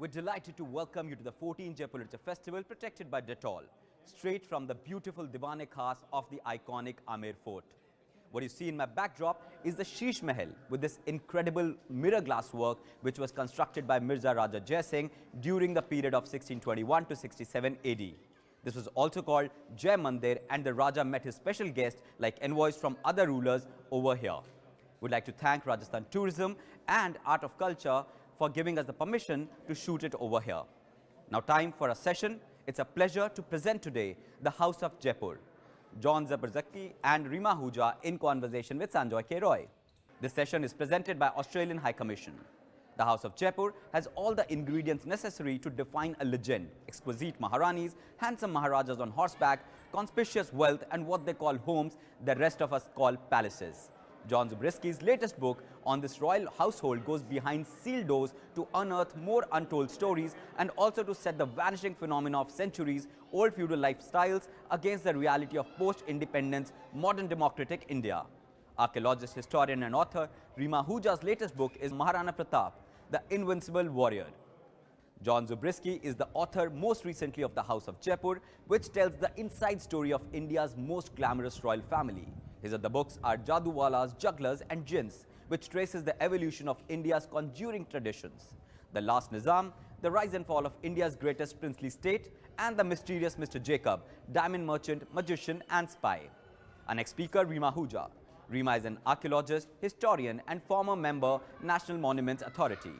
We're delighted to welcome you to the 14th Jaipur Literature Festival protected by Dettol, straight from the beautiful Diwan Khas of the iconic Amer Fort. What you see in my backdrop is the Sheesh Mahal with this incredible mirror glass work which was constructed by Mirza Raja Jai Singh during the period of 1621 to 67 AD. This was also called Jai Mandir, and the Raja met his special guests like envoys from other rulers over here. We'd like to thank Rajasthan Tourism and Art of Culture for giving us the permission to shoot it over here. Now time for a session. It's a pleasure to present today the House of Jaipur, John Zubrzycki and Rima Hooja in conversation with Sanjoy K. This session is presented by Australian High Commission. The House of Jaipur has all the ingredients necessary to define a legend: exquisite Maharanis, handsome Maharajas on horseback, conspicuous wealth, and what they call homes, the rest of us call palaces. John Zubrzycki's latest book on this royal household goes behind sealed doors to unearth more untold stories and also to set the vanishing phenomena of centuries-old feudal lifestyles against the reality of post-independence, modern democratic India. Archaeologist, historian and author Rima Hooja's latest book is Maharana Pratap, the Invincible Warrior. John Zubrzycki is the author most recently of the House of Jaipur, which tells the inside story of India's most glamorous royal family. His other books are Jaduwalas, Jugglers and Jinns, which traces the evolution of India's conjuring traditions. The Last Nizam, the rise and fall of India's greatest princely state, and the mysterious Mr. Jacob, diamond merchant, magician and spy. Our next speaker, Rima Hooja. Rima is an archaeologist, historian and former member, National Monuments Authority.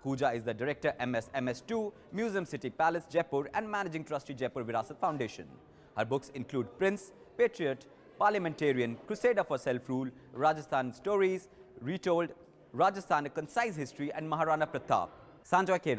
Hooja is the director, MSMS-II, Museum City Palace, Jaipur, and managing trustee, Jaipur Virasat Foundation. Her books include Prince, Patriot, Parliamentarian, Crusader for Self-Rule, Rajasthani Stories Retold, Rajasthan, A Concise History, and Maharana Pratap. Sanjoy K.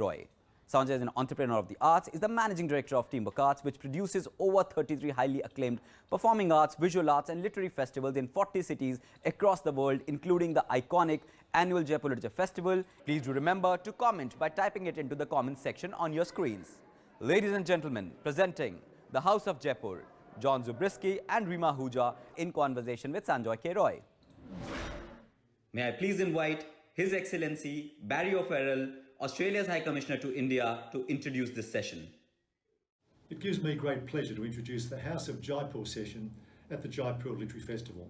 Sanjoy is an entrepreneur of the arts, is the managing director of Teamwork Arts, which produces over 33 highly acclaimed performing arts, visual arts, and literary festivals in 40 cities across the world, including the iconic annual Jaipur Literature Festival. Please do remember to comment by typing it into the comment section on your screens. Ladies and gentlemen, presenting the House of Jaipur, John Zubrzycki and Rima Hooja in conversation with Sanjoy K. May I please invite His Excellency Barry O Farrell, Australia's High Commissioner to India, to introduce this session. It gives me great pleasure to introduce the House of Jaipur session at the Jaipur Literary Festival.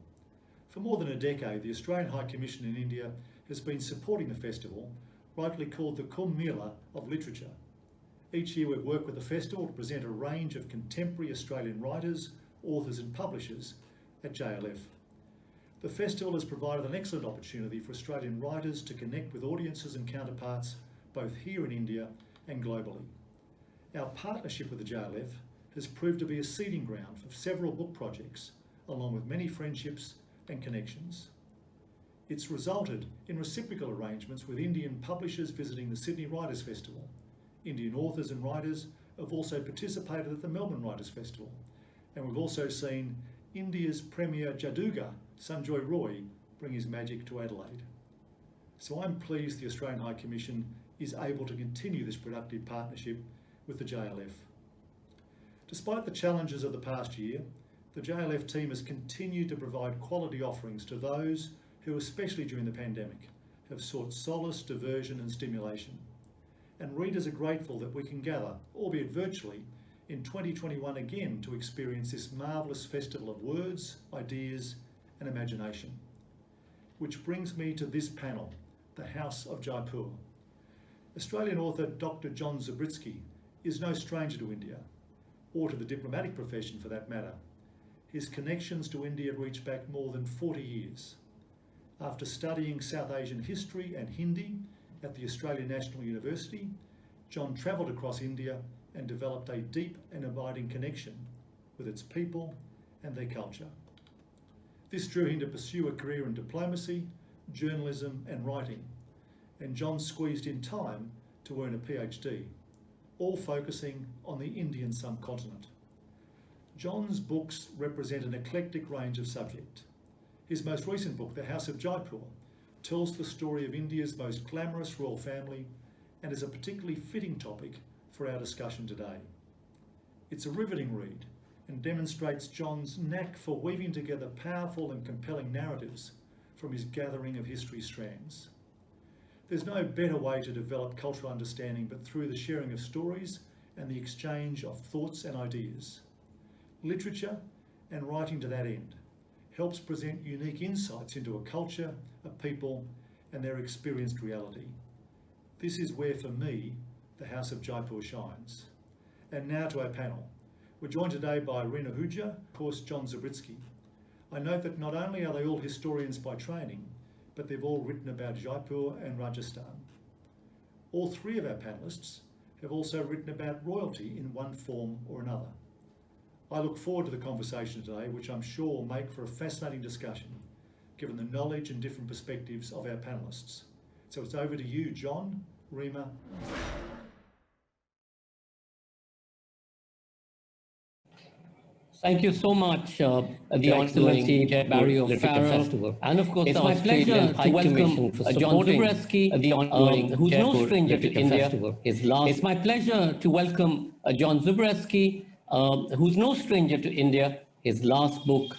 For more than a decade, the Australian High Commission in India has been supporting the festival, rightly called the Kumbh Mela of Literature. Each year we've worked with the festival to present a range of contemporary Australian writers, authors and publishers at JLF. The festival has provided an excellent opportunity for Australian writers to connect with audiences and counterparts both here in India and globally. Our partnership with the JLF has proved to be a seeding ground for several book projects, along with many friendships and connections. It's resulted in reciprocal arrangements with Indian publishers visiting the Sydney Writers' Festival. Indian authors and writers have also participated at the Melbourne Writers' Festival, and we've also seen India's premier Jadugar, Sanjoy K, bring his magic to Adelaide. So I'm pleased the Australian High Commission is able to continue this productive partnership with the JLF. Despite the challenges of the past year, the JLF team has continued to provide quality offerings to those who, especially during the pandemic, have sought solace, diversion and stimulation. And readers are grateful that we can gather, albeit virtually, in 2021 again to experience this marvellous festival of words, ideas and imagination. Which brings me to this panel, the House of Jaipur. Australian author Dr. John Zubrzycki is no stranger to India, or to the diplomatic profession for that matter. His connections to India reach back more than 40 years. After studying South Asian history and Hindi at the Australian National University, John travelled across India and developed a deep and abiding connection with its people and their culture. This drew him to pursue a career in diplomacy, journalism and writing, and John squeezed in time to earn a PhD, all focusing on the Indian subcontinent. John's books represent an eclectic range of subject. His most recent book, The House of Jaipur, tells the story of India's most glamorous royal family and is a particularly fitting topic for our discussion today. It's a riveting read and demonstrates John's knack for weaving together powerful and compelling narratives from his gathering of history strands. There's no better way to develop cultural understanding but through the sharing of stories and the exchange of thoughts and ideas. Literature, and writing to that end, helps present unique insights into a culture, a people, and their experienced reality. This is where, for me, the House of Jaipur shines. And now to our panel. We're joined today by Rima Hooja, of course John Zubrzycki. I note that not only are they all historians by training, but they've all written about Jaipur and Rajasthan. All three of our panellists have also written about royalty in one form or another. I look forward to the conversation today, which I'm sure will make for a fascinating discussion, given the knowledge and different perspectives of our panellists. So it's over to you, John, Rima. Thank you so much, the Excellency Barry O Farrell, and of course, it's my pleasure to welcome John Zubrzycki, who's no stranger to India. It's my pleasure to welcome John Zubrzycki, who's no stranger to India. His last book,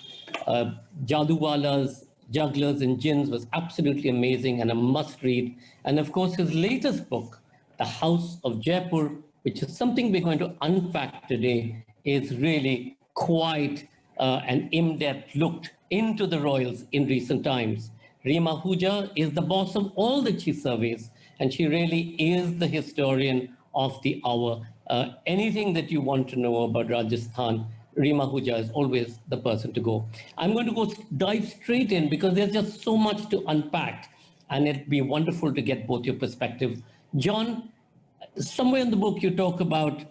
Jaduwalas, Jugglers and Jinns, was absolutely amazing and a must-read. And of course, his latest book, The House of Jaipur, which is something we're going to unpack today, is really quite an in-depth look into the royals in recent times. Rima Hooja is the boss of all that she surveys, and she really is the historian of the hour. Anything that you want to know about Rajasthan, Rima Hooja is always the person to go. I'm going to dive straight in because there's just so much to unpack, and it'd be wonderful to get both your perspectives. John, somewhere in the book you talk about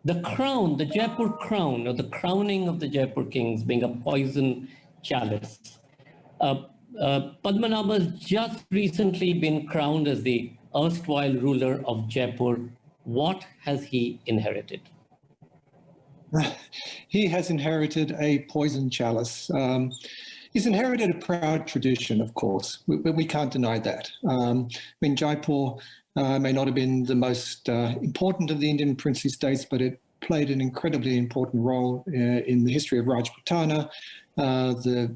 the crown, the Jaipur crown, or the crowning of the Jaipur kings being a poison chalice. Padmanabha has just recently been crowned as the erstwhile ruler of Jaipur. What has he inherited? He has inherited a poison chalice. He's inherited a proud tradition, of course, but we can't deny that. Jaipur may not have been the most important of the Indian princely states, but it played an incredibly important role in the history of Rajputana. The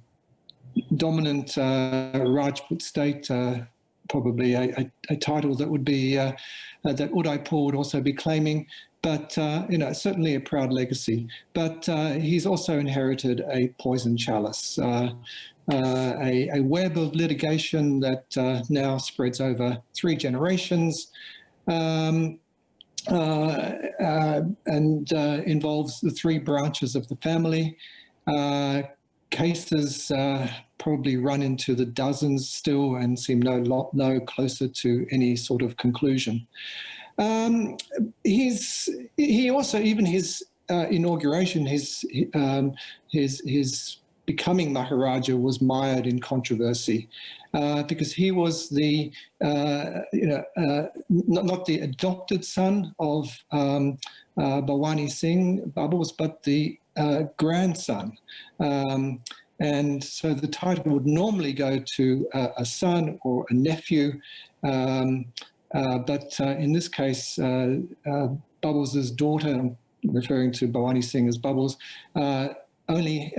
dominant Rajput state, probably a title that would be that Udaipur would also be claiming, but certainly a proud legacy. But he's also inherited a poison chalice, a web of litigation that now spreads over 3 generations. And involves the 3 branches of the family. Cases probably run into the dozens still and seem no closer to any sort of conclusion. He also, even his inauguration, his becoming Maharaja was mired in controversy. Because he was the, not the adopted son of Bhawani Singh Bubbles, but the grandson. And so the title would normally go to a son or a nephew, but in this case, Bubbles' daughter, I'm referring to Bhawani Singh as Bubbles, only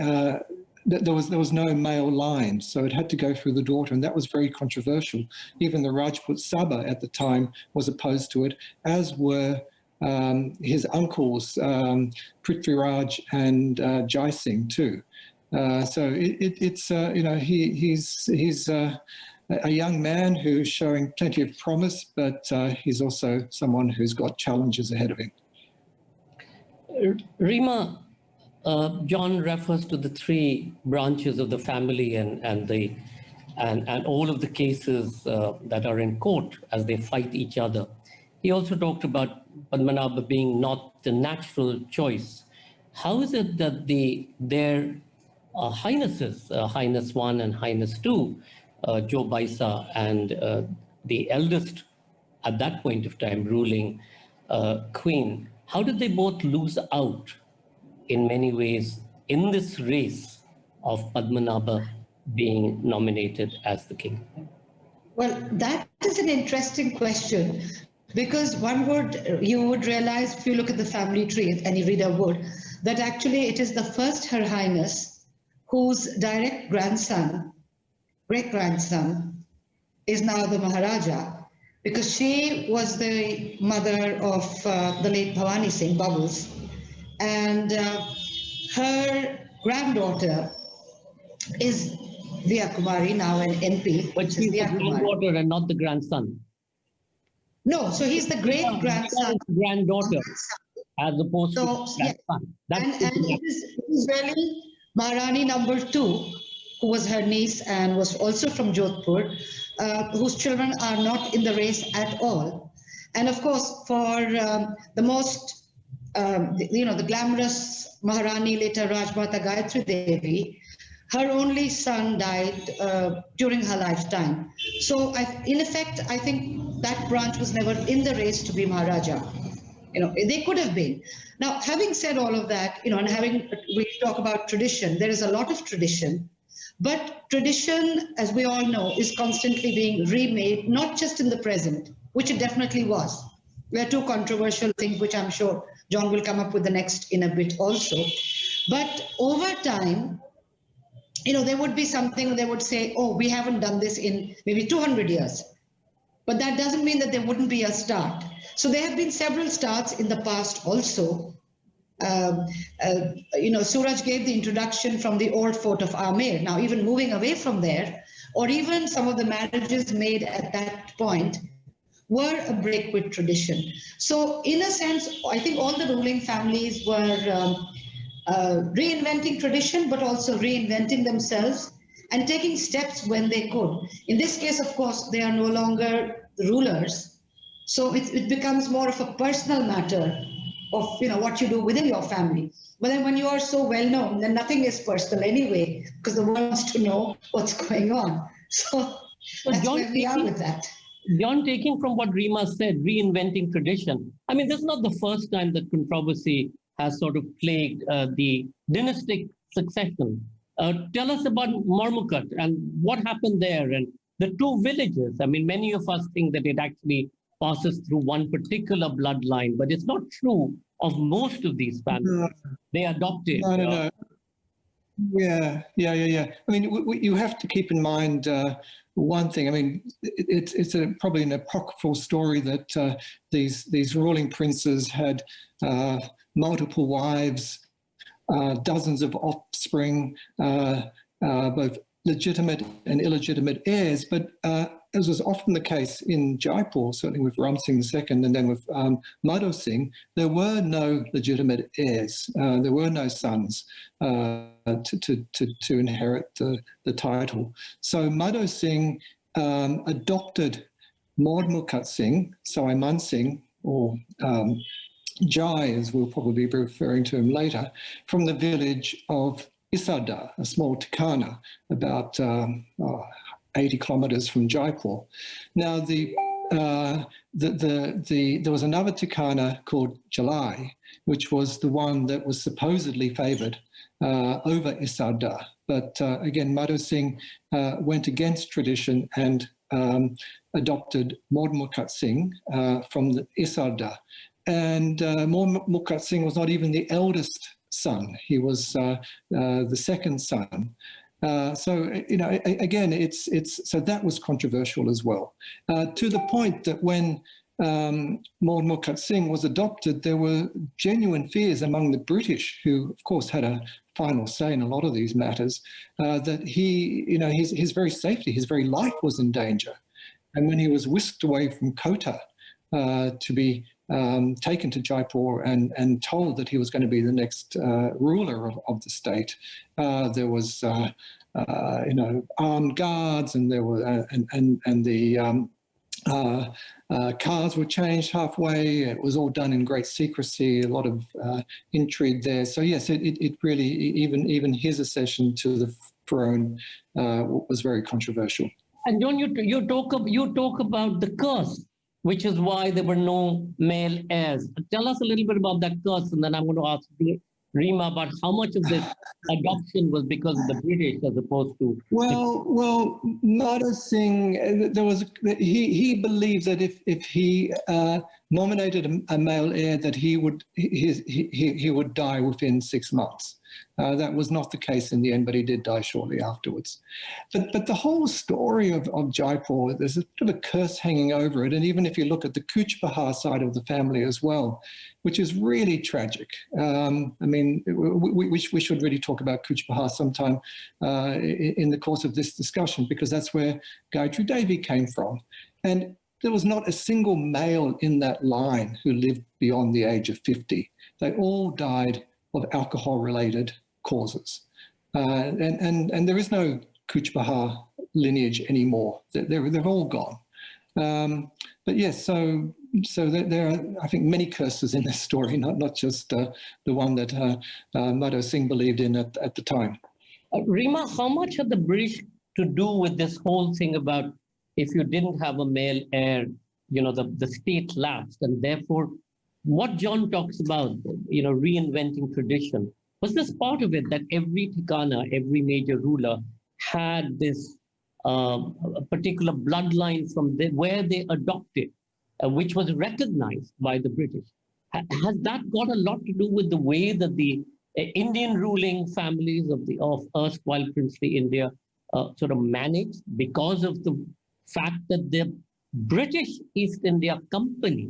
there was no male line, so it had to go through the daughter, and that was very controversial. Even the Rajput Sabha at the time was opposed to it, as were his uncles, Prithviraj and Jai Singh too. So he's a young man who's showing plenty of promise, but he's also someone who's got challenges ahead of him. Rima, John refers to the 3 branches of the family and all of the cases that are in court as they fight each other. He also talked about Padmanabha being not the natural choice. How is it that their highnesses, Highness I and Highness II, Joe Baisa and the eldest at that point of time ruling queen, how did they both lose out in many ways in this race of Padmanabha being nominated as the king? Well, that is an interesting question, because you would realize if you look at the family tree, any reader would, that actually it is the first Her Highness whose direct grandson, great-grandson, is now the Maharaja, because she was the mother of the late Bhavani Singh, Bubbles, and her granddaughter is Via Kumari, now an MP. But she's the granddaughter and not the grandson. No, so he's the great-grandson. Granddaughter, as opposed to yeah. grandson. And it is really Maharani #2, who was her niece and was also from Jodhpur, whose children are not in the race at all. And of course, for the most, the glamorous Maharani, later Rajmata Gayatri Devi, her only son died during her lifetime. So in effect, I think that branch was never in the race to be Maharaja. They could have been. Now, having said all of that, and we talk about tradition, there is a lot of tradition. But tradition, as we all know, is constantly being remade, not just in the present, which it definitely was. There are two controversial things, which I'm sure John will come up with the next in a bit also. But over time, there would be something they would say, oh, we haven't done this in maybe 200 years. But that doesn't mean that there wouldn't be a start. So there have been several starts in the past also. Suraj gave the introduction from the old fort of Amer. Now, even moving away from there, or even some of the marriages made at that point, were a break with tradition. So in a sense, I think all the ruling families were reinventing tradition, but also reinventing themselves and taking steps when they could. In this case, of course, they are no longer the rulers. So it becomes more of a personal matter of what you do within your family. But then when you are so well known, then nothing is personal anyway, because the world wants to know what's going on. So that's John, where we are with that. John, taking from what Rima said, reinventing tradition. I mean, this is not the first time that controversy has sort of plagued the dynastic succession. Tell us about Mormukut and what happened there and the two villages. I mean, many of us think that it actually passes through one particular bloodline, but it's not true of most of these families. No. They adopted. No. Yeah. I mean, you have to keep in mind one thing. I mean, it's probably an apocryphal story that these ruling princes had multiple wives, dozens of offspring, both legitimate and illegitimate heirs, but as was often the case in Jaipur, certainly with Ram Singh II and then with Madho Singh, there were no legitimate heirs. There were no sons to inherit the title. So Madho Singh adopted Mormukut Singh, Saiman Singh, or Jai, as we'll probably be referring to him later, from the village of Isada, a small tikana, about 80 kilometers from Jaipur. Now, there was another tikana called Jalai, which was the one that was supposedly favored over Isada. But again, Madho Singh went against tradition and adopted Mormukut Singh from the Isada. And Mormukut Singh was not even the eldest son. He was the second son. So, again, so that was controversial as well, to the point that when Mormukut Singh was adopted, there were genuine fears among the British, who, of course, had a final say in a lot of these matters, that his very safety, his very life was in danger. And when he was whisked away from Kota to be taken to Jaipur and told that he was going to be the next ruler of the state, there was armed guards, and there were and the cars were changed halfway. It was all done in great secrecy. A lot of intrigue there. So yes, it really, even his accession to the throne was very controversial. And John, you talk about the curse, which is why there were no male heirs. Tell us a little bit about that curse, and then I'm going to ask Rima about how much of this adoption was because of the British as opposed to... Well, Madho Singh, he believed that if he nominated a male heir that he would die within 6 months. That was not the case in the end, but he did die shortly afterwards. But the whole story of Jaipur, there's a bit of a curse hanging over it. And even if you look at the Kuch Behar side of the family as well, which is really tragic. I mean, we should really talk about Kuch Behar sometime in the course of this discussion, because that's where Gayatri Devi came from. And there was not a single male in that line who lived beyond the age of 50. They all died of alcohol-related causes. And there is no Kuch Behar lineage anymore. They've all gone. But yes, so there are, I think, many curses in this story, not just the one that Madhav Singh believed in at the time. Rima, how much had the British to do with this whole thing about if you didn't have a male heir, the state lapsed, and therefore what John talks about, reinventing tradition, was this part of it that every Thikana, every major ruler had this particular bloodline from where they adopted, which was recognized by the British? Has that got a lot to do with the way that the Indian ruling families of erstwhile princely India sort of managed, because of the fact that the British East India Company,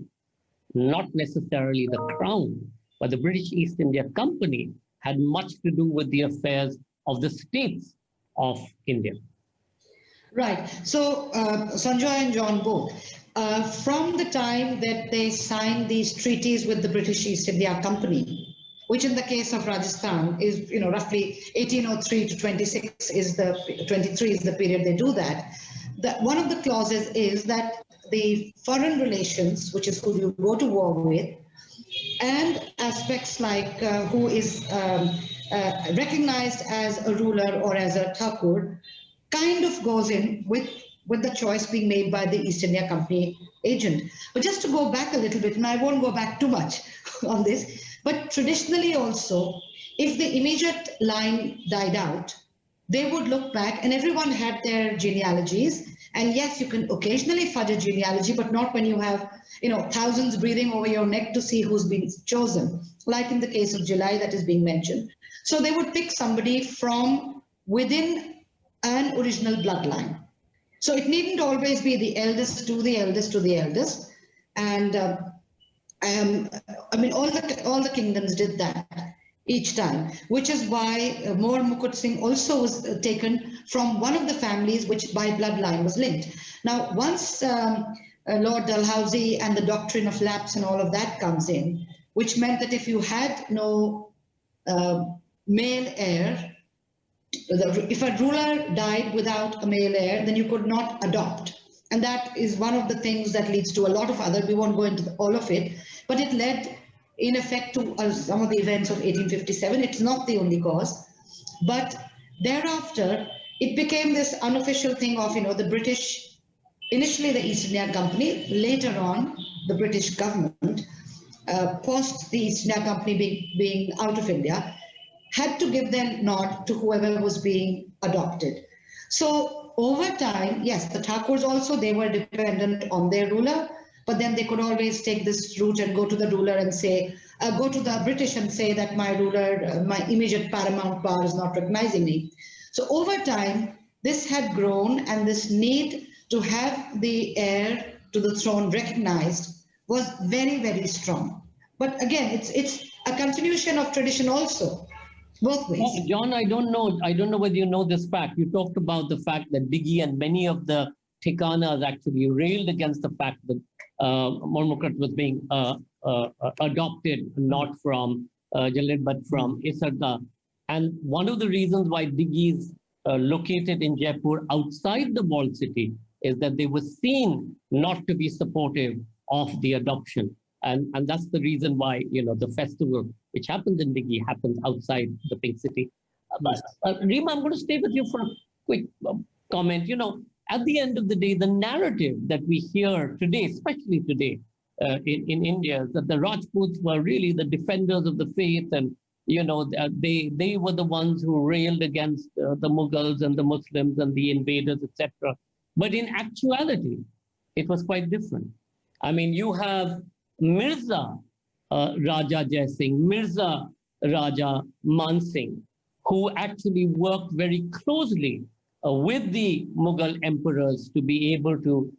not necessarily the Crown, but the British East India Company had much to do with the affairs of the states of India? Right. So Sanjoy and John both, from the time that they signed these treaties with the British East India Company, which in the case of Rajasthan is, roughly 1803 to 23 is the period they do that. One of the clauses is that the foreign relations, which is who you go to war with, and aspects like who is recognized as a ruler or as a Thakur, kind of goes in with the choice being made by the East India Company agent. But just to go back a little bit, and I won't go back too much on this, but traditionally also, if the immediate line died out, they would look back, and everyone had their genealogies. And yes, you can occasionally fudge a genealogy, but not when you have, thousands breathing over your neck to see who's been chosen, like in the case of July that is being mentioned. So they would pick somebody from within an original bloodline. So it needn't always be the eldest to the eldest to the eldest. And all the kingdoms did that each time, which is why More Mukut Singh also was taken from one of the families which by bloodline was linked. Now, once Lord Dalhousie and the Doctrine of Lapse and all of that comes in, which meant that if you had no male heir, if a ruler died without a male heir, then you could not adopt. And that is one of the things that leads to a lot of other, we won't go into all of it, but it led in effect to some of the events of 1857. It's not the only cause, but thereafter it became this unofficial thing of, the British, initially the East India Company, later on the British government, post the East India Company being out of India, had to give their nod to whoever was being adopted. So over time, yes, the Thakurs also, they were dependent on their ruler, but then they could always take this route and go to the ruler and say, go to the British and say that my ruler, my immediate paramount power is not recognizing me. So over time, this had grown, and this need to have the heir to the throne recognized was very, very strong. But again, it's a continuation of tradition also, both ways. Oh, John, I don't know whether you know this fact. You talked about the fact that Diggy and many of the Thikanas actually railed against the fact that Mormukut was being adopted not from Jalid but from Isarda. And one of the reasons why Diggy is located in Jaipur outside the walled city is that they were seen not to be supportive of the adoption. And that's the reason why, the festival, which happens in Diggy, happens outside the Pink City. Rima, I'm going to stay with you for a quick comment. At the end of the day, the narrative that we hear today, especially today in India, is that the Rajputs were really the defenders of the faith, and they were the ones who railed against the Mughals and the Muslims and the invaders, etc. But in actuality, it was quite different. I mean, you have Mirza Raja Jai Singh, Mirza Raja Man Singh, who actually worked very closely with the Mughal emperors to be able to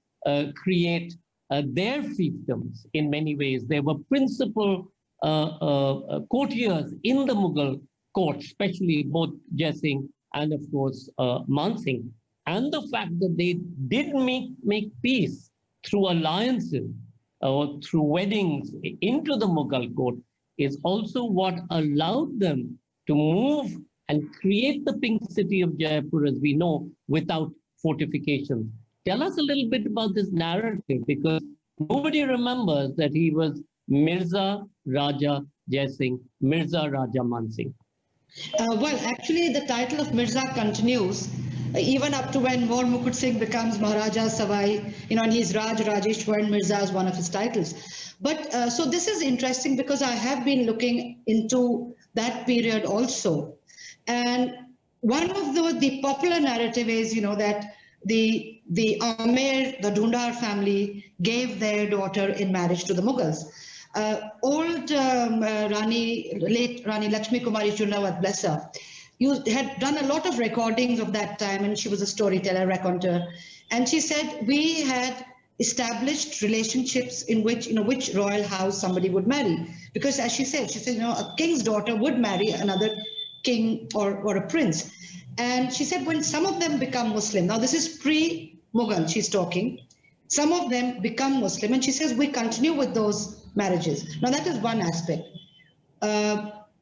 create their fiefdoms in many ways. They were principal courtiers in the Mughal court, especially both Jai Singh and, of course, Man Singh. And the fact that they did make peace through alliances or through weddings into the Mughal court is also what allowed them to move and create the pink city of Jaipur as we know without fortifications. Tell us a little bit about this narrative, because nobody remembers that he was Mirza Raja Jai Singh, Mirza Raja Man Singh. Well, actually, the title of Mirza continues even up to when More Mukut Singh becomes Maharaja Savai, and he's Raj Rajeshwar and Mirza is one of his titles. But so this is interesting because I have been looking into that period also. And one of the popular narrative is, that the Amer, the Dhundar family gave their daughter in marriage to the Mughals. Late Rani Lakshmi Kumari Chunawat, bless her, had done a lot of recordings of that time, and she was a storyteller, raconteur. And she said we had established relationships in which royal house somebody would marry. Because as she said, a king's daughter would marry another king or a prince. And she said when some of them become Muslim, now this is pre-Mughal she's talking, some of them become Muslim, and she says we continue with those marriages. Now that is one aspect.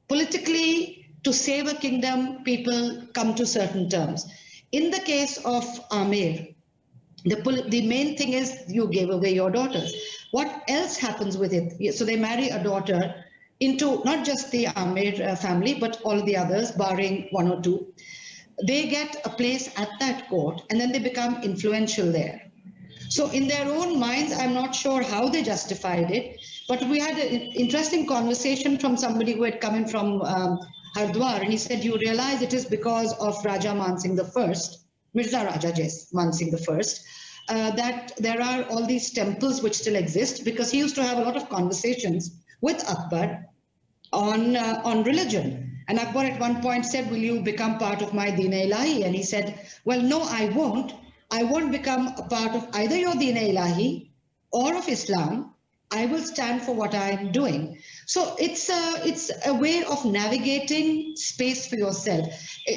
Politically, to save a kingdom, people come to certain terms. In the case of Amer, the main thing is you gave away your daughters. What else happens with it? So they marry a daughter into not just the Amer family, but all the others, barring one or two. They get a place at that court, and then they become influential there. So in their own minds, I'm not sure how they justified it, but we had an interesting conversation from somebody who had come in from Hardwar, and he said, you realize it is because of Raja Man Singh I, Mirza Raja Man Singh I, that there are all these temples which still exist, because he used to have a lot of conversations with Akbar on religion. And Akbar at one point said, will you become part of my Deen-e-Ilahi? And he said, well, no, I won't. I won't become a part of either your Deen-e-Ilahi or of Islam. I will stand for what I am doing. So it's a way of navigating space for yourself.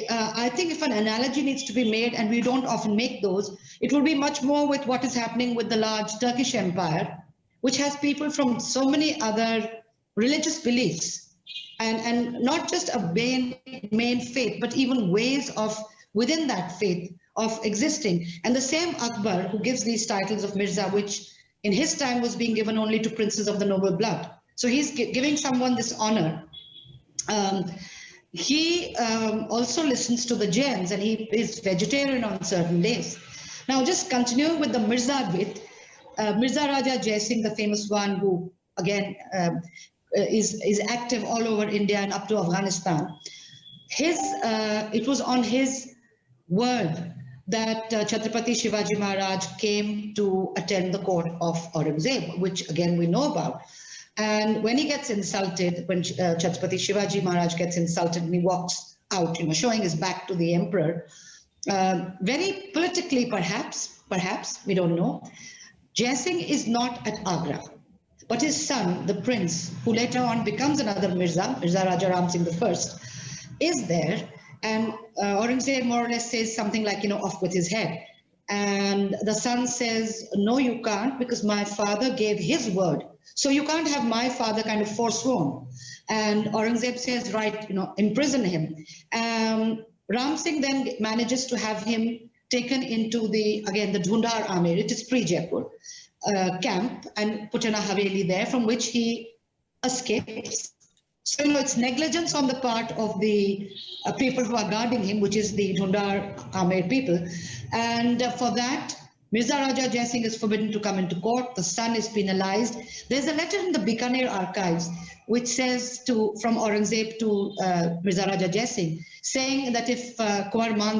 I think if an analogy needs to be made, and we don't often make those, it will be much more with what is happening with the large Turkish Empire, which has people from so many other religious beliefs, and not just a main faith, but even ways of within that faith of existing. And the same Akbar who gives these titles of Mirza, which in his time was being given only to princes of the noble blood. So he's giving someone this honor. He also listens to the Jains, and he is vegetarian on certain days. Now, just continuing with the Mirza bit, Mirza Raja Jai Singh, the famous one who, again, is active all over India and up to Afghanistan. It was on his word that Chhatrapati Shivaji Maharaj came to attend the court of Aurangzeb, which again we know about. And when he gets insulted, when Chhatrapati Shivaji Maharaj gets insulted and he walks out, showing his back to the emperor, very politically perhaps, we don't know, Jai Singh is not at Agra, but his son, the prince, who later on becomes another Mirza, Mirza Raja Ram Singh I, is there. And Aurangzeb more or less says something like, off with his head. And the son says, no, you can't, because my father gave his word. So you can't have my father kind of forsworn. And Aurangzeb says, right, imprison him. Ram Singh then manages to have him taken into the Dhundar Amer, it is pre-Jaipur, camp, and put in a Haveli there, from which he escapes. So, it's negligence on the part of the people who are guarding him, which is the Dhundar Amer people. And for that, Mirza Raja Jai Singh is forbidden to come into court. The son is penalized. There's a letter in the Bikaner archives which says from Aurangzeb to Mirza Raja Jai Singh, saying that if Kuwar Ram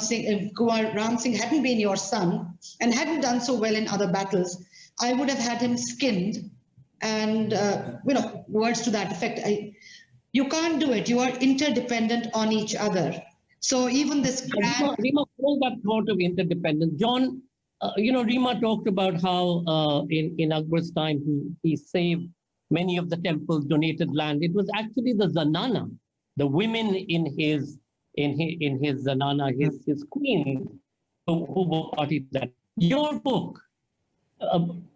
Singh hadn't been your son and hadn't done so well in other battles, I would have had him skinned and words to that effect. You can't do it. You are interdependent on each other. So even this grand... Rima, all that thought of interdependence. John, Rima talked about how in Akbar's time he saved many of the temples, donated land. It was actually the zanana, the women in his zanana, his queens, who were party to that. Your book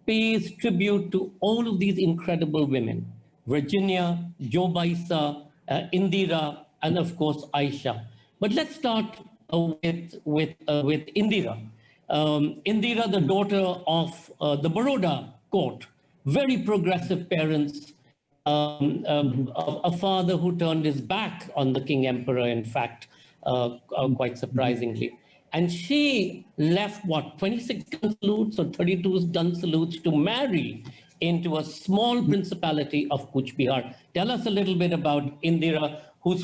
pays tribute to all of these incredible women: Virginia, Jobaisa, Indira, and of course Aisha. But let's start with Indira. Indira, the daughter of the Baroda court, very progressive parents, a father who turned his back on the king emperor, in fact, quite surprisingly. And she left, 26 gun salutes or 32 gun salutes to marry into a small principality of Kuch Bihar. Tell us a little bit about Indira, whose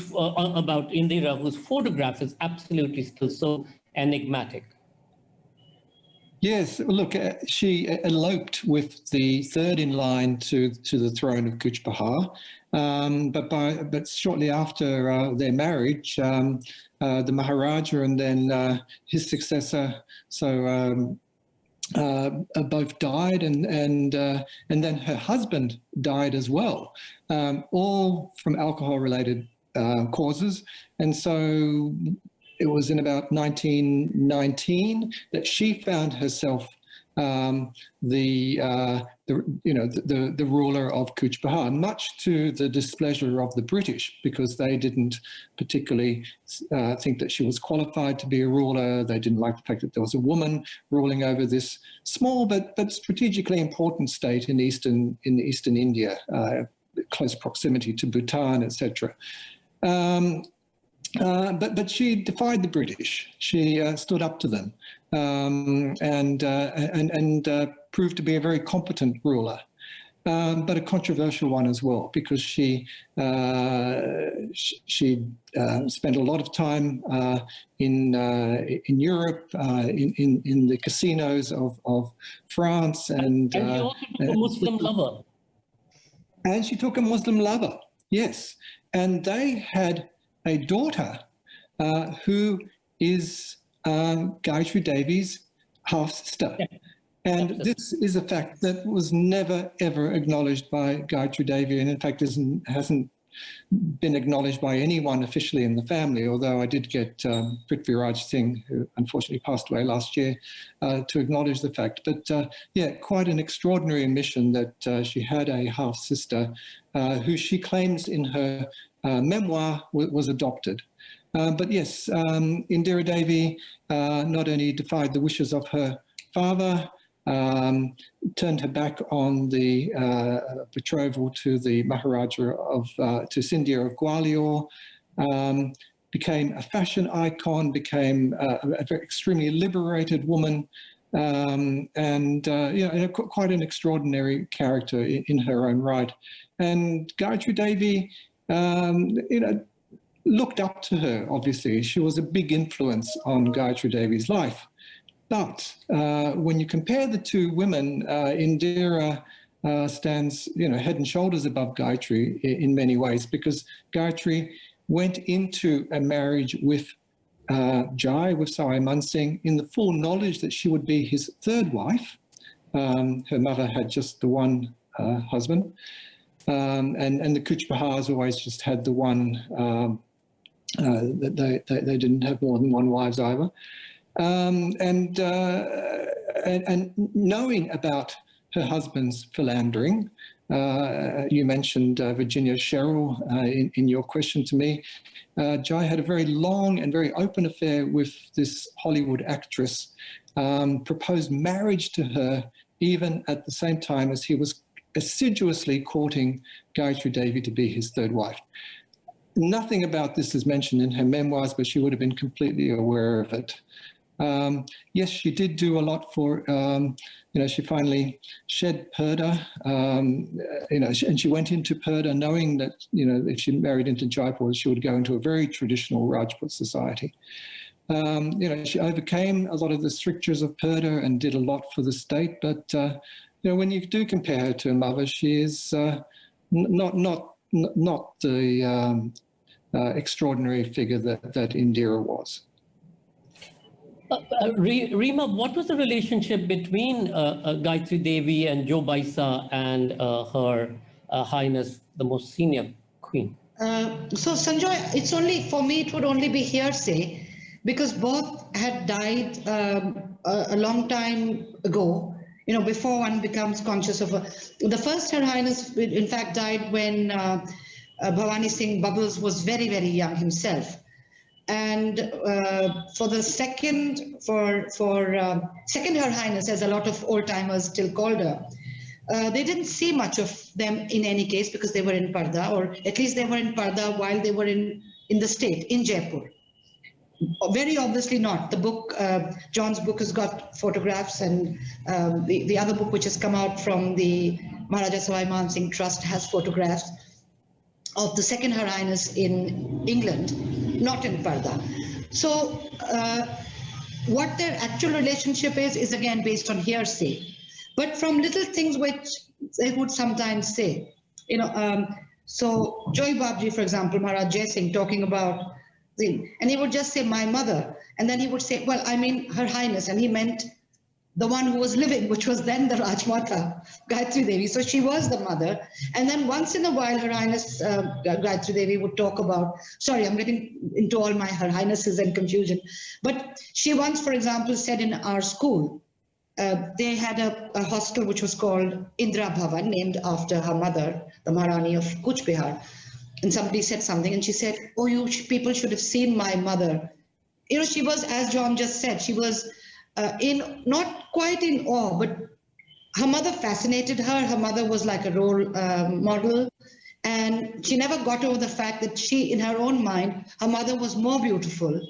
photograph is absolutely still so enigmatic. Yes, look, she eloped with the third in line to the throne of Kuch Bihar, but shortly after their marriage, the Maharaja and then his successor, both died, and then her husband died as well, all from alcohol-related causes, and so. It was in about 1919 that she found herself the ruler of Kuch Bihar, much to the displeasure of the British, because they didn't particularly think that she was qualified to be a ruler. They didn't like the fact that there was a woman ruling over this small but strategically important state in eastern India, close proximity to Bhutan, etc. But she defied the British. She stood up to them and proved to be a very competent ruler, but a controversial one as well, because she spent a lot of time in Europe, in the casinos of France, and she also took a Muslim lover. And she took a Muslim lover, yes, and they had a daughter who is Gayatri Devi's half-sister. And this is a fact that was never, ever acknowledged by Gayatri Devi, and in fact hasn't been acknowledged by anyone officially in the family, although I did get Prithviraj Singh, who unfortunately passed away last year, to acknowledge the fact. But quite an extraordinary admission that she had a half-sister who she claims in her memoir was adopted. But yes, Indira Devi not only defied the wishes of her father, turned her back on the betrothal to the Maharaja to Scindia of Gwalior, became a fashion icon, became a very extremely liberated woman, and quite an extraordinary character in her own right. And Gayatri Devi, looked up to her, obviously. She was a big influence on Gayatri Devi's life. But when you compare the two women, Indira stands, head and shoulders above Gayatri in many ways, because Gayatri went into a marriage with Jai, with Sawai Man Singh, in the full knowledge that she would be his third wife. Her mother had just the one husband. And the Kuch Bihars always just had the one, they didn't have more than one wives either. And knowing about her husband's philandering, you mentioned Virginia Sherrill in your question to me. Jai had a very long and very open affair with this Hollywood actress, proposed marriage to her even at the same time as he was assiduously courting Gayatri Devi to be his third wife. Nothing about this is mentioned in her memoirs, but she would have been completely aware of it. Yes, she did do a lot for, she finally shed purdah, and she went into purdah knowing that, if she married into Jaipur, she would go into a very traditional Rajput society. She overcame a lot of the strictures of purdah and did a lot for the state, but when you do compare her to her mother, she is not the extraordinary figure that Indira was. Rima, what was the relationship between Gayatri Devi and Jo Baisa and her Highness, the most senior queen? So Sanjoy, it's only, for me, it would only be hearsay, because both had died a long time ago, before one becomes conscious of the first Her Highness, in fact, died when Bhavani Singh Bubbles was very, very young himself. And for the second Her Highness, as a lot of old-timers still called her, they didn't see much of them in any case, because they were in Parda, or at least they were in Parda while they were in the state, in Jaipur. Very obviously not. The book, John's book, has got photographs, and the other book, which has come out from the Maharaja Sawai Man Singh Trust, has photographs of the second Her Highness in England, not in Parda. So what their actual relationship is again based on hearsay. But from little things which they would sometimes say, so Joy Babji, for example, Maharaj Jai Singh, talking about, and he would just say, my mother, and then he would say, well, I mean Her Highness, and he meant the one who was living, which was then the Rajmata, Gayatri Devi. So she was the mother. And then once in a while, Her Highness Gayatri Devi would talk about, sorry, I'm getting into all my Her Highnesses and confusion. But she once, for example, said in our school, they had a hostel which was called Indra Bhavan, named after her mother, the Maharani of Kuch Bihar. And somebody said something, and she said, oh, you people should have seen my mother. She was, as John just said, she was not quite in awe, but her mother fascinated her. Her mother was like a role model, and she never got over the fact that she, in her own mind, her mother was more beautiful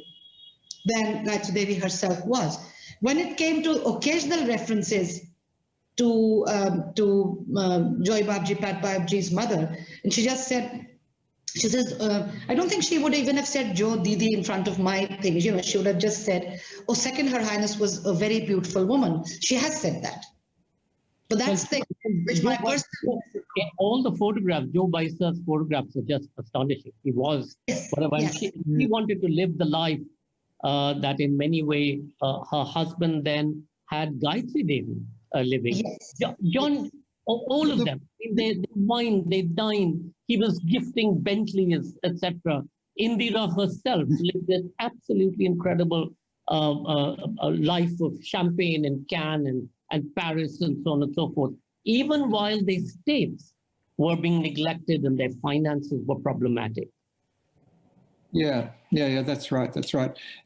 than Gayatri Devi herself was. When it came to occasional references to Joy Babji, Pat Babji's mother, and she just said, she says, I don't think she would even have said Jo Didi in front of my thing. She would have just said, oh, second Her Highness was a very beautiful woman. She has said that. But that's the which my person. All the photographs, Jo Baisa's photographs are just astonishing. He was, whatever. Yes. She wanted to live the life that in many ways her husband then had Gayatri Devi living. Yes. John, all of them, they wine, they dine. He was gifting Bentleys, etc. Indira herself lived an absolutely incredible life of champagne and Cannes and Paris and so on and so forth, even while their states were being neglected and their finances were problematic. Yeah, that's right.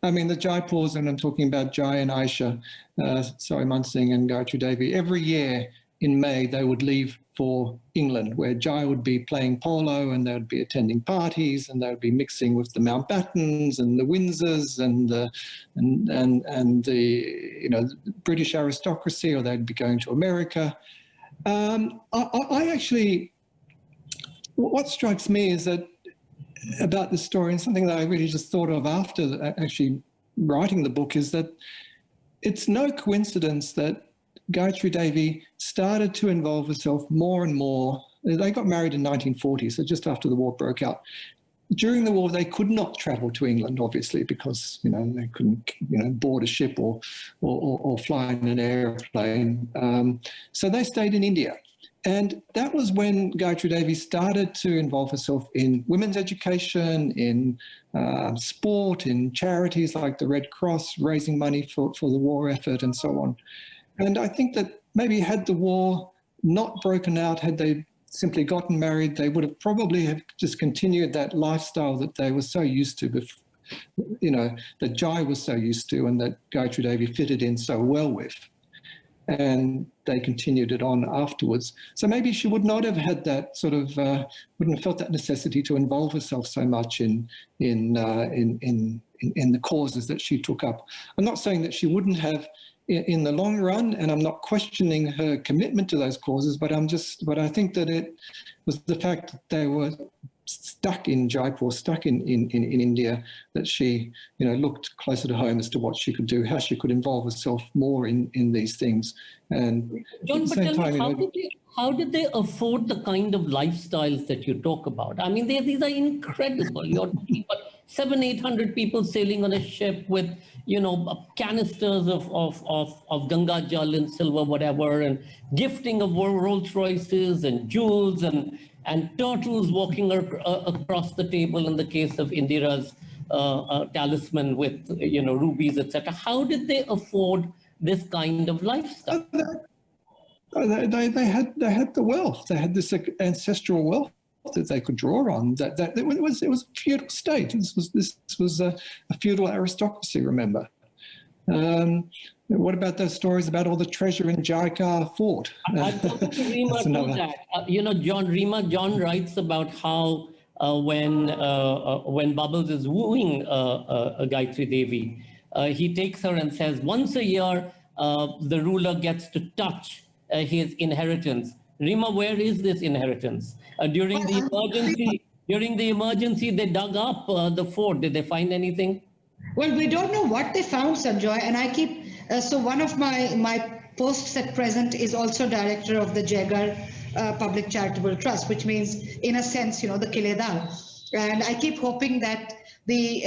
I mean, the Jaipurs, and I'm talking about Jai and Aisha, Sawai Man Singh and Gayatri Devi, every year in May, they would leave for England, where Jai would be playing polo, and they would be attending parties, and they would be mixing with the Mountbattens and the Windsors and the British aristocracy, or they'd be going to America. I actually, what strikes me is that about the story, and something that I really just thought of after actually writing the book, is that it's no coincidence that Gayatri Devi started to involve herself more and more. They got married in 1940, so just after the war broke out. During the war, they could not travel to England, obviously, because they couldn't board a ship or fly in an airplane. So they stayed in India. And that was when Gayatri Devi started to involve herself in women's education, in sport, in charities like the Red Cross, raising money for the war effort and so on. And I think that maybe had the war not broken out, had they simply gotten married, they would have probably have just continued that lifestyle that they were so used to, that Jai was so used to and that Gayatri Devi fitted in so well with. And they continued it on afterwards. So maybe she would not have had that sort of, wouldn't have felt that necessity to involve herself so much in the causes that she took up. I'm not saying that she wouldn't have in the long run, and I'm not questioning her commitment to those causes, but I think that it was the fact that they were stuck in Jaipur, stuck in India, that she, looked closer to home as to what she could do, how she could involve herself more in these things. And John, at the but same tell time, me, how did they afford the kind of lifestyles that you talk about? I mean, these are incredible. You're talking about 700-800 people sailing on a ship with, canisters of Ganga Jal and silver, whatever, and gifting of Rolls Royces and jewels and turtles walking across the table in the case of Indira's talisman with, rubies, etc. How did they afford this kind of lifestyle? They had the wealth. They had this ancestral wealth that they could draw on. That it was a feudal state. This was a feudal aristocracy. Remember. What about those stories about all the treasure in Jaikar Fort? I'd love to Rima do that. John writes about how when Bubbles is wooing Gayatri Devi, he takes her and says, once a year, the ruler gets to touch his inheritance. Rima, where is this inheritance? During the emergency, they dug up the fort. Did they find anything? Well, we don't know what they found, Sanjoy, and I keep, so one of my posts at present is also director of the Jagar Public Charitable Trust, which means, in a sense, the Kiledar. And I keep hoping that the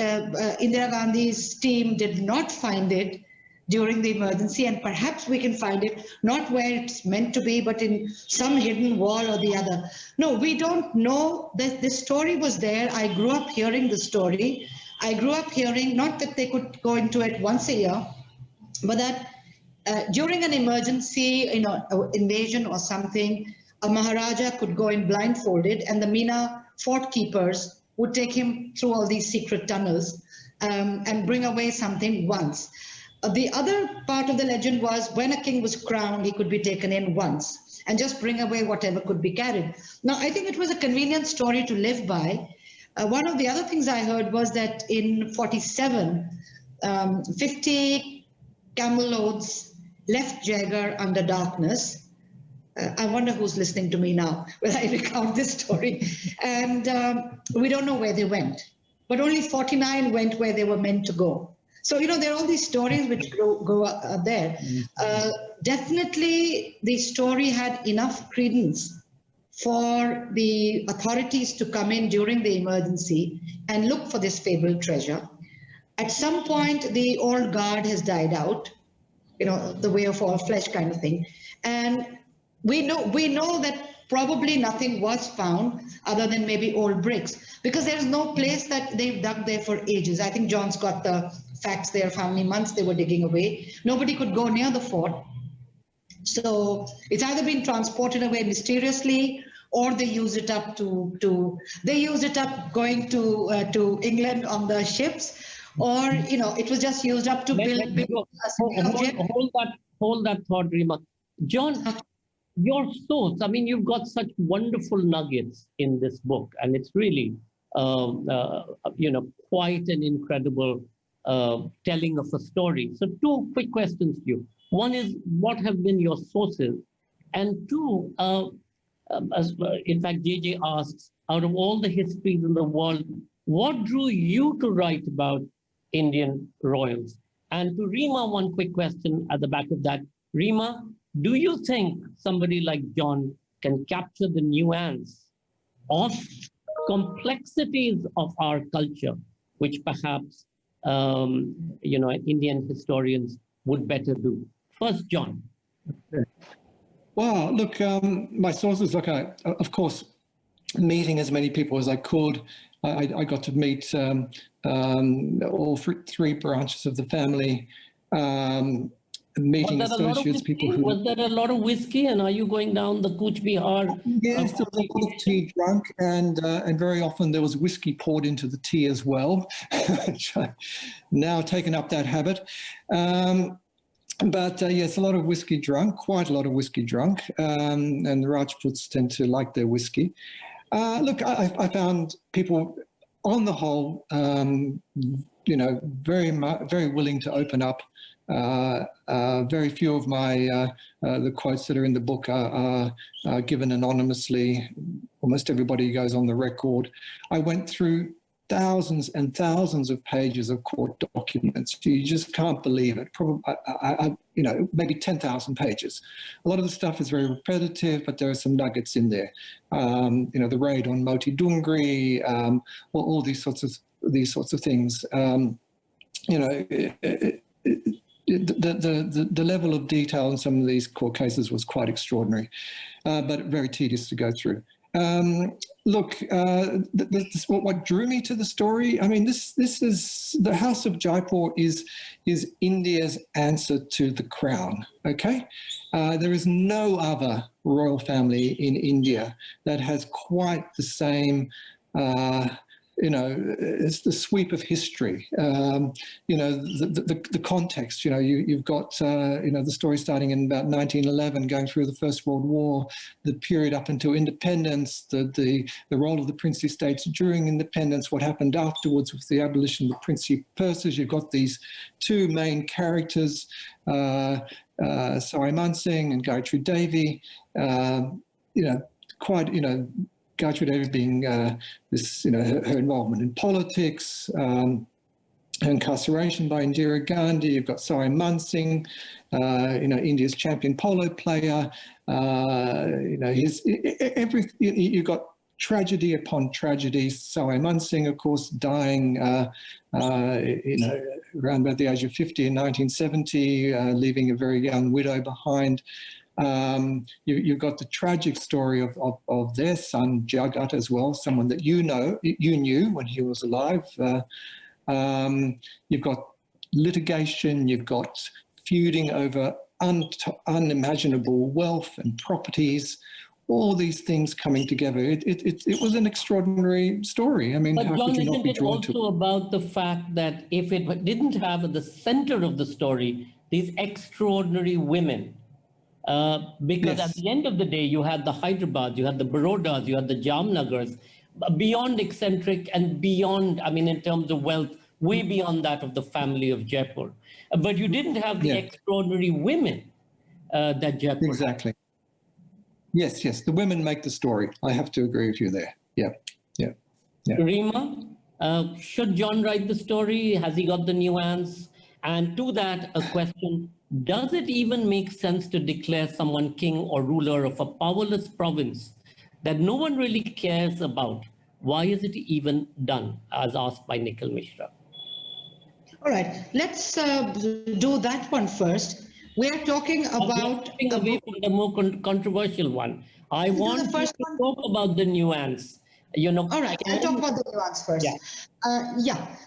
Indira Gandhi's team did not find it during the emergency, and perhaps we can find it not where it's meant to be, but in some hidden wall or the other. No, we don't know. This story was there. I grew up hearing the story. I grew up hearing, not that they could go into it once a year, but that during an emergency, invasion or something, a Maharaja could go in blindfolded, and the Meena fort keepers would take him through all these secret tunnels and bring away something once. The other part of the legend was when a king was crowned, he could be taken in once and just bring away whatever could be carried. Now, I think it was a convenient story to live by. One of the other things I heard was that in 47, 50 camel loads left Jagar under darkness. I wonder who's listening to me now when I recount this story. And we don't know where they went, but only 49 went where they were meant to go. So, there are all these stories which go there. Definitely, the story had enough credence for the authorities to come in during the emergency and look for this fabled treasure. At some point, the old guard has died out, the way of all flesh kind of thing. And we know that probably nothing was found other than maybe old bricks, because there's no place that they've dug there for ages. I think John's got the facts there of how many months they were digging away. Nobody could go near the fort. So it's either been transported away mysteriously, or they used it up going to England on the ships, or it was just used up to build. Hold that thought, Rima. John, your source. I mean, you've got such wonderful nuggets in this book, and it's really, quite an incredible telling of a story. So, two quick questions to you. One is, what have been your sources? And two, in fact, JJ asks, out of all the histories in the world, what drew you to write about Indian royals? And to Rima, one quick question at the back of that. Rima, do you think somebody like John can capture the nuance of complexities of our culture, which perhaps Indian historians would better do? First, John. Well, look, my sources, look, of course, meeting as many people as I could. I got to meet all three branches of the family, meeting associates, people who... Was there a lot of whiskey, and are you going down the Cooch Behar? Yes, there was a lot of tea drunk, and very often there was whiskey poured into the tea as well. Now taken up that habit. But yes, a lot of whiskey drunk, quite a lot of whiskey drunk, and the Rajputs tend to like their whiskey. Look, I found people, on the whole, very willing to open up Very few of the quotes that are in the book are given anonymously. Almost everybody goes on the record. I went through thousands and thousands of pages of court documents. You just can't believe it. Probably, maybe 10,000 pages. A lot of the stuff is very repetitive, but there are some nuggets in there. The raid on Moti Dungri, all these sorts of things. The level of detail in some of these court cases was quite extraordinary, but very tedious to go through. Look, what drew me to the story, I mean, this is the House of Jaipur is India's answer to the crown, okay? There is no other royal family in India that has quite the same it's the sweep of history. The context. You've got the story starting in about 1911, going through the First World War, the period up until independence, the role of the princely states during independence, what happened afterwards with the abolition of the princely purses. You've got these two main characters, Sari Man Singh and Gayatri Devi. Gayatri Devi being her involvement in politics, incarceration by Indira Gandhi. You've got Sari Man Singh, India's champion polo player. You've got tragedy upon tragedy. Sari Man Singh, of course, dying, around about the age of 50 in 1970, leaving a very young widow behind. You've got the tragic story of their son Jagat as well, someone that you knew when he was alive. You've got litigation, you've got feuding over unimaginable wealth and properties, all these things coming together. It was an extraordinary story. I mean, but how John, could you not be isn't it drawn to it? also about the fact that if it didn't have at the center of the story these extraordinary women, because Yes. at the end of the day, you had the Hyderabad, you had the Barodas, you had the Jamnagars, beyond eccentric and beyond, in terms of wealth, way beyond that of the family of Jaipur. But you didn't have the extraordinary women that Jaipur had. Exactly. Yes, the women make the story. I have to agree with you there. Yeah. Rima, should John write the story? Has he got the nuance? And to that, a question, does it even make sense to declare someone king or ruler of a powerless province that no one really cares about? Why is it even done, as asked by Nikhil Mishra? All right, let's do that one first. We are talking about away from the more controversial one. I want to talk about the nuance. All right, I'll talk about the nuance first.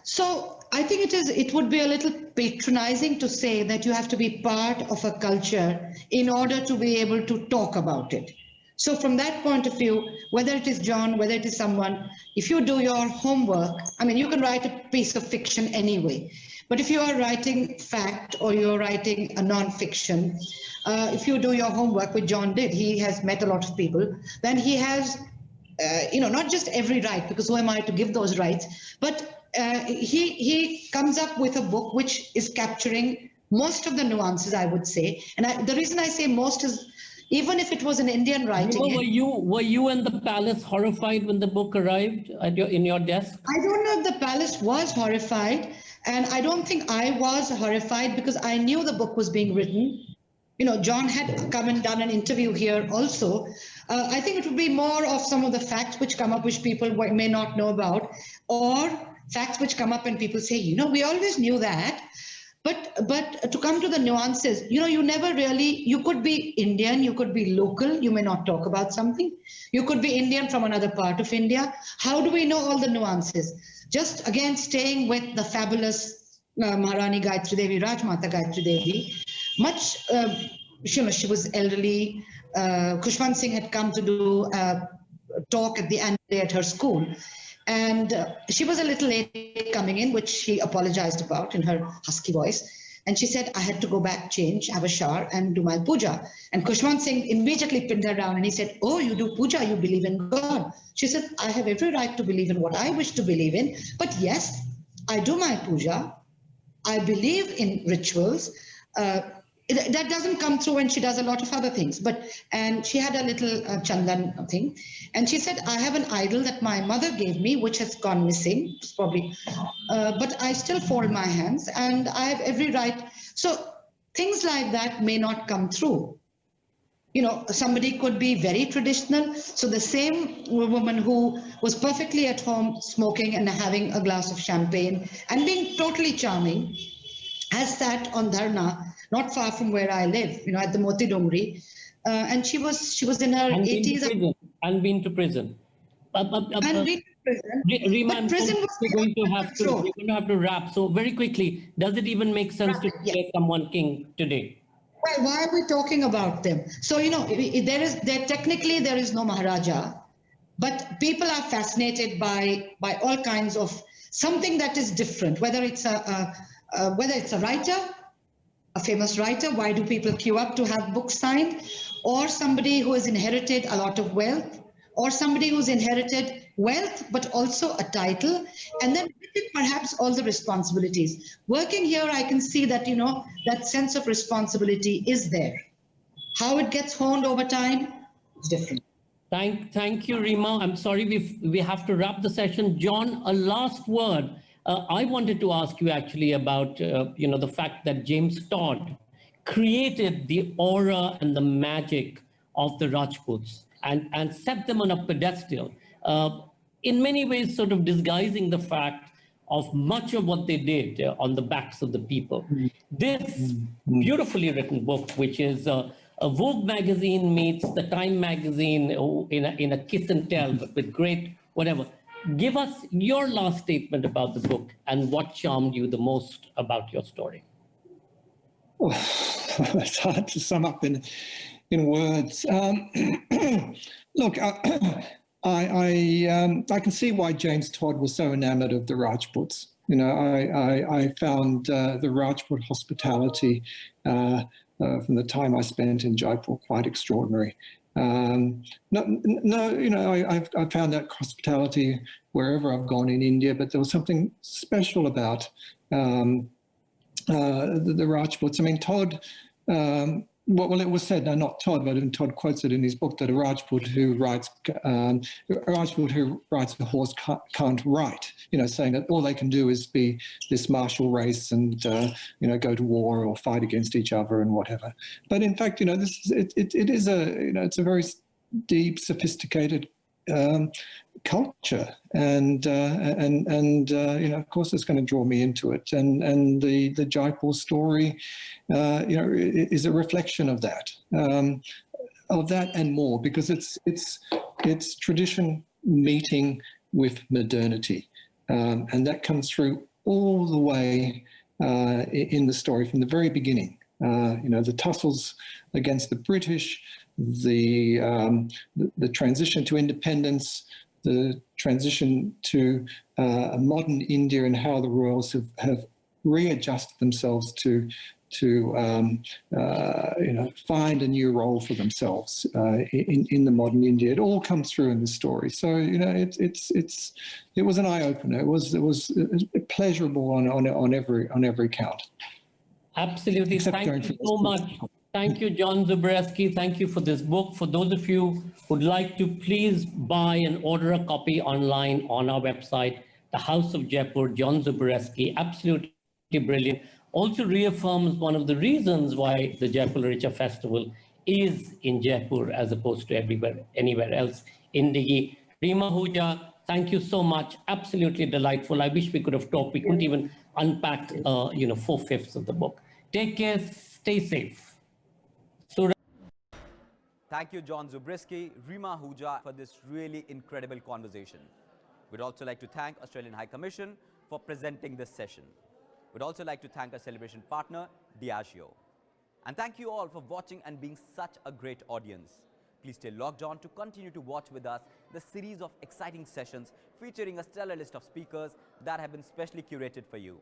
So I think it would be a little patronizing to say that you have to be part of a culture in order to be able to talk about it. So from that point of view, whether it is John, whether it is someone, if you do your homework, you can write a piece of fiction anyway. But if you are writing fact or you're writing a non-fiction, if you do your homework, which John did, he has met a lot of people, then he has, not just every right, because who am I to give those rights, but he comes up with a book which is capturing most of the nuances, I would say. And the reason I say most is, even if it was an Indian writing. Were you and the palace horrified when the book arrived in your desk? I don't know if the palace was horrified, and I don't think I was horrified because I knew the book was being written. John had come and done an interview here also. I think it would be more of some of the facts which come up which people may not know about, or facts which come up and people say, we always knew that. But to come to the nuances, you never really, you could be Indian, you could be local, you may not talk about something. You could be Indian from another part of India. How do we know all the nuances? Just again, staying with the fabulous Maharani Gayatri Devi, Rajmata Gayatri Devi, she was elderly. Khushwant Singh had come to do a talk at the end of the day at her school. And she was a little late coming in, which she apologized about in her husky voice. And she said, I had to go back, change, have a shower, and do my puja. And Khushwant Singh immediately pinned her down and he said, oh, you do puja, you believe in God. She said, I have every right to believe in what I wish to believe in. But yes, I do my puja. I believe in rituals. that doesn't come through when she does a lot of other things. And she had a little chandan thing, and she said, I have an idol that my mother gave me, which has gone missing, probably, but I still fold my hands, and I have every right. So things like that may not come through. You know, somebody could be very traditional. So the same woman who was perfectly at home smoking and having a glass of champagne and being totally charming has sat on dharna not far from where I live, you know, at the Moti Dongri, and she was in her 80s. And been to prison. And been to prison. Rima, But prison was we're going to have to wrap. So very quickly, does it even make sense to declare someone king today? Well, why are we talking about them? So, you know, technically there is no Maharaja, but people are fascinated by all kinds of something that is different, whether it's a writer, a famous writer. Why do people queue up to have books signed? Or somebody who has inherited a lot of wealth, or somebody who's inherited wealth, but also a title, and then with it, perhaps all the responsibilities. Working here, I can see that, you know, that sense of responsibility is there. How it gets honed over time is different. Thank you, Rima. I'm sorry, we have to wrap the session. John, a last word. I wanted to ask you actually about, you know, the fact that James Todd created the aura and the magic of the Rajputs and set them on a pedestal, in many ways sort of disguising the fact of much of what they did on the backs of the people. This beautifully written book, which is a Vogue magazine meets the Time magazine in a kiss and tell, but with great whatever. Give us your last statement about the book and what charmed you the most about your story. Well, it's hard to sum up in words. Look, I can see why James Todd was so enamored of the Rajputs. You know, I found the Rajput hospitality from the time I spent in Jaipur quite extraordinary. You know, I've found that hospitality wherever I've gone in India, but there was something special about the Rajputs. I mean, Todd, well, it was said, no, not Todd, but Todd quotes it in his book that a Rajput who writes a horse can't write. You know, saying that all they can do is be this martial race and you know, go to war or fight against each other and whatever. But in fact, you know, it is it's a very deep, sophisticated culture, and you know, of course, it's going to draw me into it. And the Jaipur story, you know, is a reflection of that and more, because it's tradition meeting with modernity, and that comes through all the way in the story from the very beginning. You know, the tussles against the British, the transition to independence, the transition to a modern India, and how the royals have readjusted themselves to you know, find a new role for themselves in the modern India. It all comes through in the story. So, you know, it was an eye opener. It was pleasurable on every count. Absolutely. Thank you so much. Thank you, John Zubrzycki. Thank you for this book. For those of you who'd like to, please buy and order a copy online on our website, The House of Jaipur, John Zubrzycki. Absolutely brilliant. Also reaffirms one of the reasons why the Jaipur Literature Festival is in Jaipur as opposed to anywhere else in Dighi. Rima Hooja, thank you so much. Absolutely delightful. I wish we could have talked. We couldn't even unpack, you know, 4/5 of the book. Take care. Stay safe. Thank you, John Zubrzycki, Rima Hooja, for this really incredible conversation. We'd also like to thank Australian High Commission for presenting this session. We'd also like to thank our celebration partner, Diageo. And thank you all for watching and being such a great audience. Please stay logged on to continue to watch with us the series of exciting sessions featuring a stellar list of speakers that have been specially curated for you.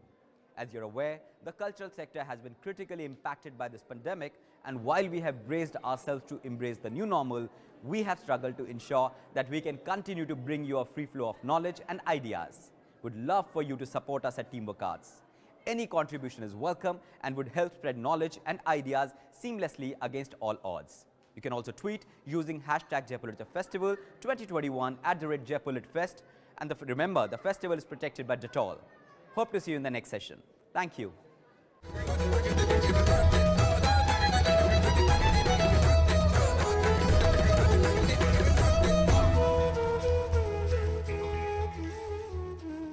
As you're aware, the cultural sector has been critically impacted by this pandemic, and while we have braced ourselves to embrace the new normal, we have struggled to ensure that we can continue to bring you a free flow of knowledge and ideas. We'd love for you to support us at Teamwork Arts. Any contribution is welcome and would help spread knowledge and ideas seamlessly against all odds. You can also tweet using hashtag Jaipur Literature Festival 2021 @Jaipur Lit Fest. And remember, the festival is protected by Dettol. Hope to see you in the next session. Thank you.